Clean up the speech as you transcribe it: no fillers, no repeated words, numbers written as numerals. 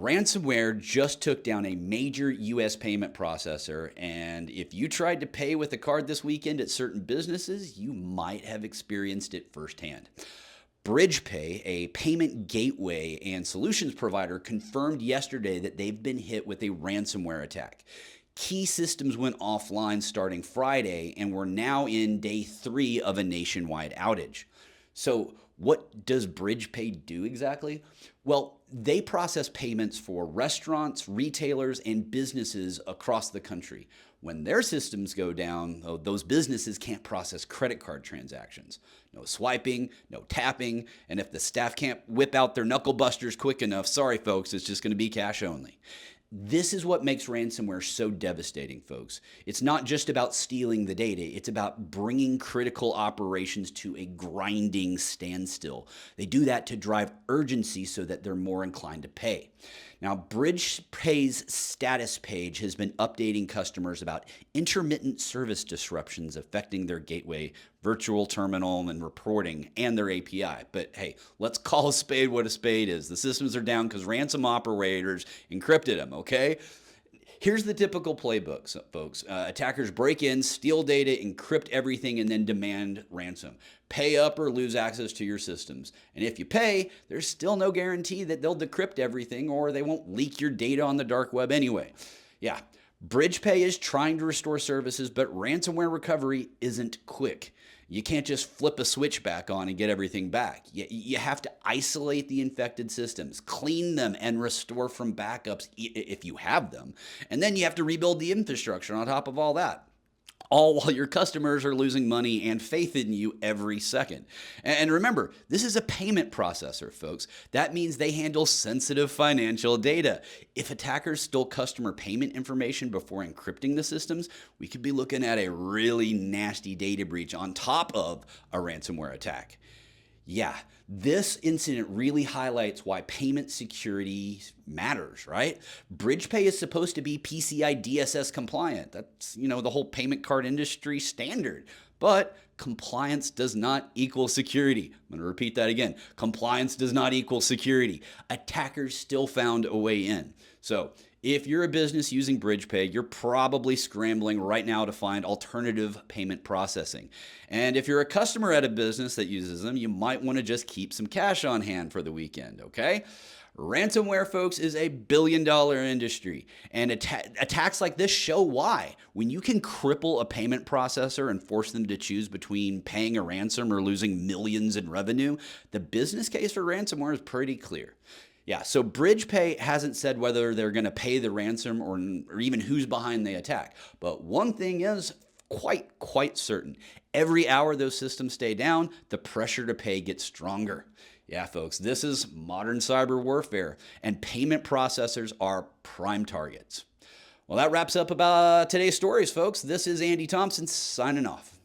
Ransomware just took down a major US payment processor, and if you tried to pay with a card this weekend at certain businesses, you might have experienced it firsthand. BridgePay, a payment gateway and solutions provider, confirmed yesterday that they've been hit with a ransomware attack. Key systems went offline starting Friday, and we're now in day 3 of a nationwide outage. So, what does BridgePay do exactly? Well, they process payments for restaurants, retailers, and businesses across the country. When their systems go down, those businesses can't process credit card transactions. No swiping, no tapping, and if the staff can't whip out their knuckle busters quick enough, sorry folks, it's just going to be cash only. This is what makes ransomware so devastating, folks. It's not just about stealing the data, it's about bringing critical operations to a grinding standstill. They do that to drive urgency so that they're more inclined to pay. Now, BridgePay's status page has been updating customers about intermittent service disruptions affecting their gateway, virtual terminal, and reporting, and their API. But hey, let's call a spade what a spade is. The systems are down because ransom operators encrypted them, okay? Here's the typical playbook, folks. Attackers break in, steal data, encrypt everything, and then demand ransom. Pay up or lose access to your systems. And if you pay, there's still no guarantee that they'll decrypt everything or they won't leak your data on the dark web anyway. Yeah, BridgePay is trying to restore services, but ransomware recovery isn't quick. You can't just flip a switch back on and get everything back. You have to isolate the infected systems, clean them, and restore from backups if you have them. And then you have to rebuild the infrastructure on top of all that. All while your customers are losing money and faith in you every second. And remember, this is a payment processor, folks. That means they handle sensitive financial data. If attackers stole customer payment information before encrypting the systems, we could be looking at a really nasty data breach on top of a ransomware attack. Yeah, this incident really highlights why payment security matters, right? BridgePay is supposed to be PCI DSS compliant. That's, the whole payment card industry standard. But compliance does not equal security. I'm going to repeat that again. Compliance does not equal security. Attackers still found a way in. So, if you're a business using BridgePay, you're probably scrambling right now to find alternative payment processing. And if you're a customer at a business that uses them, you might want to just keep some cash on hand for the weekend, okay? Ransomware, folks, is a billion-dollar industry, and attacks like this show why. When you can cripple a payment processor and force them to choose between paying a ransom or losing millions in revenue, the business case for ransomware is pretty clear. Yeah, so BridgePay hasn't said whether they're going to pay the ransom or even who's behind the attack. But one thing is quite certain. Every hour those systems stay down, the pressure to pay gets stronger. Yeah, folks, this is modern cyber warfare, and payment processors are prime targets. Well, that wraps up about today's stories, folks. This is Andy Thompson signing off.